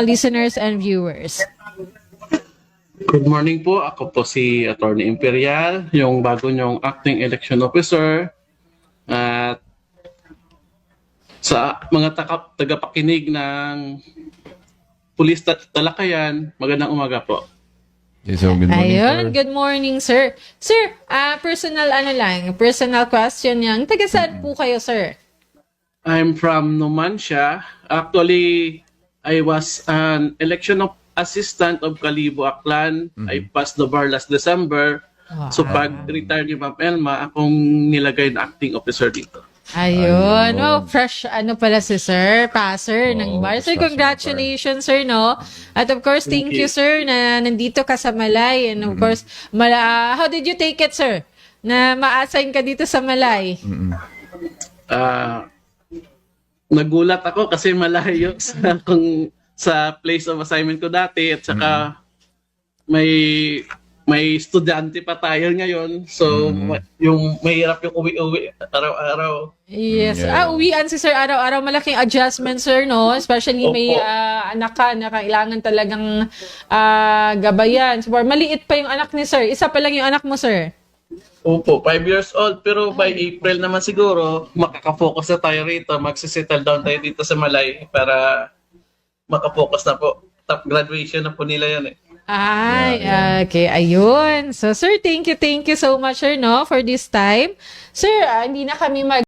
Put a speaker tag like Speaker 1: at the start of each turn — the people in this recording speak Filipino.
Speaker 1: listeners and viewers.
Speaker 2: Good morning po. Ako po si Attorney Imperial, yung bago nyong acting election officer. At sa mga tagapakinig ng Pulis Talakayan, magandang umaga po.
Speaker 3: Okay, so good morning,
Speaker 1: Ayun,
Speaker 3: sir.
Speaker 1: good morning, sir. Sir, personal question yan. Taga saan po kayo, sir?
Speaker 2: I'm from Numancia. Actually, I was an election assistant of Calibo, Aklan. I passed the bar last December. So pag-retire ni Ma'am Elma, akong nilagay na acting officer dito.
Speaker 1: Ayun. Oh, fresh pala si sir, passer ng
Speaker 3: Oo,
Speaker 1: bar. Sir,
Speaker 3: fresh passer ng
Speaker 1: congratulations, sir, no? At of course, thank you,
Speaker 2: you.
Speaker 1: sir, na nandito ka sa Malay. And of course, how did you take it, sir? Na ma-assign ka dito sa Malay?
Speaker 2: Nagulat ako kasi malayo sa place of assignment ko dati at saka may estudyante pa tayo ngayon. So yung mahirap yung uwi-uwi araw-araw.
Speaker 1: Yes.
Speaker 3: Yeah.
Speaker 1: Uwian si sir araw-araw. Malaking adjustment, sir, no? Especially may
Speaker 2: Opo.
Speaker 1: anak ka na kailangan talagang gabayan. So, maliit pa yung anak ni sir. Isa pa lang yung anak mo, sir.
Speaker 2: Opo, 5 years old pero by April naman siguro makaka-focus na tayo rito. Magsisettle down tayo dito sa Malay para maka-focus na po. Top graduation na po nila yan eh.
Speaker 1: Ay, okay. Ayun. So, sir, thank you so much, sir, no, for this time. Sir, hindi na kami